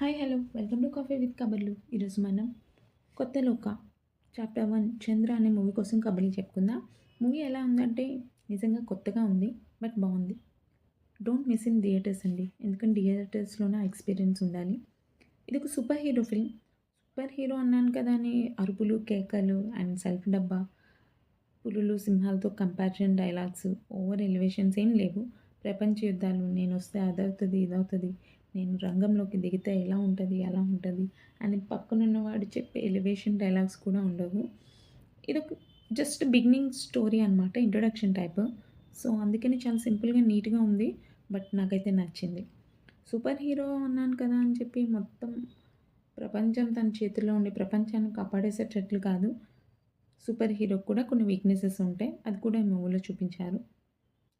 Hi hello welcome to coffee with Kabarlu. ఈరోజు మనం కొత్త లోక చాప్టర్ 1 చంద్ర అనే మూవీ కోసం కబర్లు చెప్పుకుందాం. మూవీ ఎలా ఉందంటే నిజంగా కొత్తగా ఉంది, బట్ బాగుంది. డోంట్ మిస్ ఇన్ థియేటర్స్ అండి, ఎందుకంటే థియేటర్స్లోనే ఎక్స్పీరియన్స్ ఉండాలి. ఇది ఒక super hero film. Super hero అన్నాను కదా అని అరుపులు కేకలు అండ్ సెల్ఫ్ డబ్బా పులులు సింహాలతో కంపారిజన్ డైలాగ్స్ ఓవర్ ఎలివేషన్స్ ఏం లేవు. ప్రపంచ యుద్ధాలు, నేను వస్తే అదవుతుంది ఇదవుతుంది, నేను రంగంలోకి దిగితే ఎలా ఉంటుంది అలా ఉంటుంది అని పక్కనున్నవాడు చెప్పే ఎలివేషన్ డైలాగ్స్ కూడా ఉండవు. ఇదొక జస్ట్ బిగినింగ్ స్టోరీ అనమాట, ఇంట్రొడక్షన్ టైప్. సో అందుకని చాలా సింపుల్గా నీట్గా ఉంది, బట్ నాకైతే నచ్చింది. సూపర్ హీరో అన్నాను కదా అని చెప్పి మొత్తం ప్రపంచం తన చేతిలో ఉండి ప్రపంచాన్ని కాపాడేసేటట్లు కాదు. సూపర్ హీరోకి కూడా కొన్ని వీక్‌నెసెస్ ఉంటాయి. అది కూడా ఈ మూవీలో చూపించారు.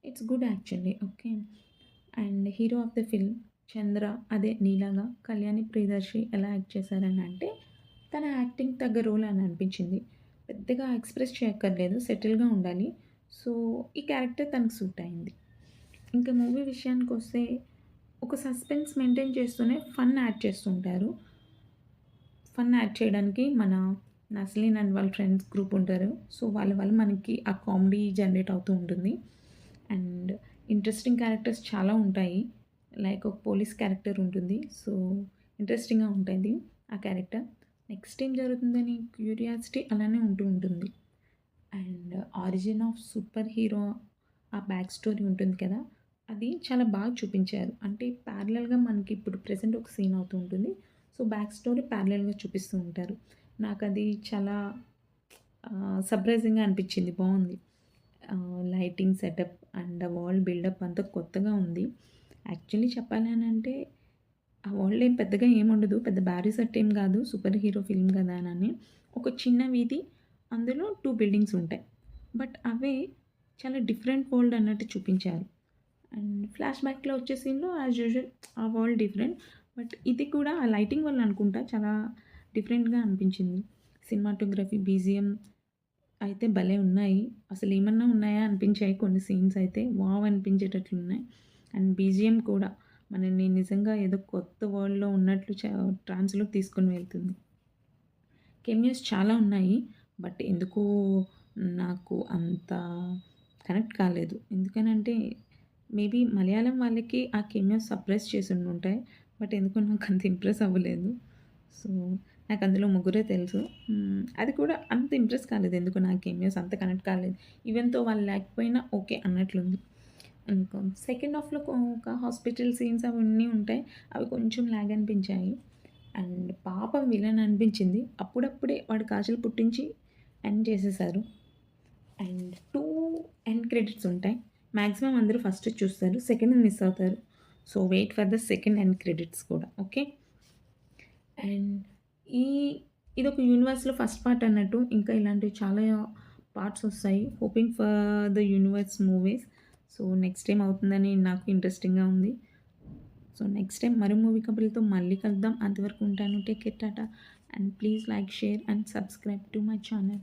It's good actually. Okay. And hero of the film Chandra, అదే నీలాగా కళ్యాణి ప్రియదర్శి ఎలా యాక్ట్ చేశారని అంటే, తన యాక్టింగ్ తగ్గ రోల్ అని అనిపించింది. పెద్దగా ఎక్స్‌ప్రెస్ చేయక్కర్లేదు, సెటిల్‌గా ఉండాలి. సో ఈ క్యారెక్టర్ తనకు సూట్ అయింది. ఇంకా మూవీ విషయానికొస్తే ఒక సస్పెన్స్ మెయింటైన్ చేస్తూనే ఫన్ యాడ్ చేస్తుంటారు. ఫన్ యాడ్ చేయడానికి మన నస్లీన్ అండ్ వాళ్ళ ఫ్రెండ్స్ గ్రూప్ ఉంటారు. సో వాళ్ళ వల్ల మనకి ఆ కామెడీ జనరేట్ అవుతూ ఉంటుంది. అండ్ ఇంట్రెస్టింగ్ క్యారెక్టర్స్ చాలా ఉంటాయి. లైక్ ఒక పోలీస్ క్యారెక్టర్ ఉంటుంది. సో ఇంట్రెస్టింగ్‌గా ఉంటుంది ఆ క్యారెక్టర్. నెక్స్ట్ ఏం జరుగుతుందని క్యూరియాసిటీ అలానే ఉంటూ ఉంటుంది. And origin of super hero ఆ బ్యాక్ స్టోరీ ఉంటుంది కదా! అది చాలా బాగా చూపించారు. అంటే ప్యారలల్‌గా మనకి ఇప్పుడు ప్రెజెంట్ ఒక సీన్ అవుతూ ఉంటుంది. సో బ్యాక్ స్టోరీ ప్యారలల్‌గా చూపిస్తూ ఉంటారు. నాకది చాలా సర్ప్రైజింగ్‌గా అనిపించింది. బావుంది. లైటింగ్ సెటప్ అండ్ ఆ వరల్డ్ బిల్డప్ అంతా కొత్తగా ఉంది. యాక్చువల్లీ చెప్పాలి అనంటే ఆ వరల్డ్ ఏం పెద్దగా ఏముండదు. పెద్ద భారీ సెట్ ఏం కాదు. సూపర్ హీరో ఫిల్మ్ కదా అని. ఒక చిన్న వీధి, అందులో 2 బిల్డింగ్స్ ఉంటాయి. బట్ అవే చాలా డిఫరెంట్ వరల్డ్ అన్నట్టు చూపించారు. అండ్ ఫ్లాష్ బ్యాక్‌లో వచ్చే సీన్‌లో యాజ్ యూజువల్ ఆ వరల్డ్ డిఫరెంట్. బట్ ఇది కూడా ఆ లైటింగ్ వల్ల అనుకుంటా చాలా డిఫరెంట్‌గా అనిపించింది. సినిమాటోగ్రఫీ, బీజీఎం అయితే భలే ఉన్నాయి. అసలేమన్నా ఉన్నాయా అనిపించాయి కొన్ని సీన్స్ అయితే. వావ్! అనిపించేటట్లున్నాయి. అండ్ బీజీఎం కూడా మనల్ని నిజంగా ఏదో కొత్త వరల్డ్‌లో ఉన్నట్లు ట్రాన్స్‌లోకి తీసుకొని వెళ్తుంది. కెమియోస్ చాలా ఉన్నాయి. బట్ ఎందుకో నాకు అంత కనెక్ట్ కాలేదు. ఎందుకనంటే మేబీ మలయాళం వాళ్ళకి ఆ కెమియోస్ సప్రెస్ చేసుండుంటాయి. బట్ ఎందుకో నాకంత ఇంప్రెస్ అవ్వలేదు. సో నాకు అందులో ముగ్గురే తెలుసు. అది కూడా అంత ఇంప్రెస్ కాలేదు. ఎందుకో నాకు కెమియోస్ అంత కనెక్ట్ కాలేదు. ఈవెన్ తో వాళ్ళు లేకపోయినా ఓకే అన్నట్లుంది. ఇంకా సెకండ్ హాఫ్‌లో ఒక హాస్పిటల్ సీన్స్ అవన్నీ ఉంటాయి. అవి కొంచెం లాగ్ అనిపించాయి. అండ్ పాపం విలన్ అనిపించింది. అప్పుడప్పుడే వాడు కాజల్ పుట్టించి ఎండ్ చేసేసారు. అండ్ 2 ఎండ్ క్రెడిట్స్ ఉంటాయి. మాక్సిమం అందరూ ఫస్ట్ చూస్తారు. సెకండ్ మిస్ అవుతారు. So wait for the second end credits కూడా. ఓకే. అండ్ ఈ ఇదొక యూనివర్స్‌లో ఫస్ట్ పార్ట్ అన్నట్టు ఇంకా ఇలాంటివి చాలా పార్ట్స్ వస్తాయి. Hoping for the universe movies. So next time అవుతుందని నాకు ఇంట్రెస్టింగ్‌గా ఉంది. సో నెక్స్ట్ టైం మరో మూవీ కబుర్లతో మళ్ళీ కలుద్దాం. అంతవరకు ఉంటాను. Take care. Tata. And please like, share and subscribe to my channel.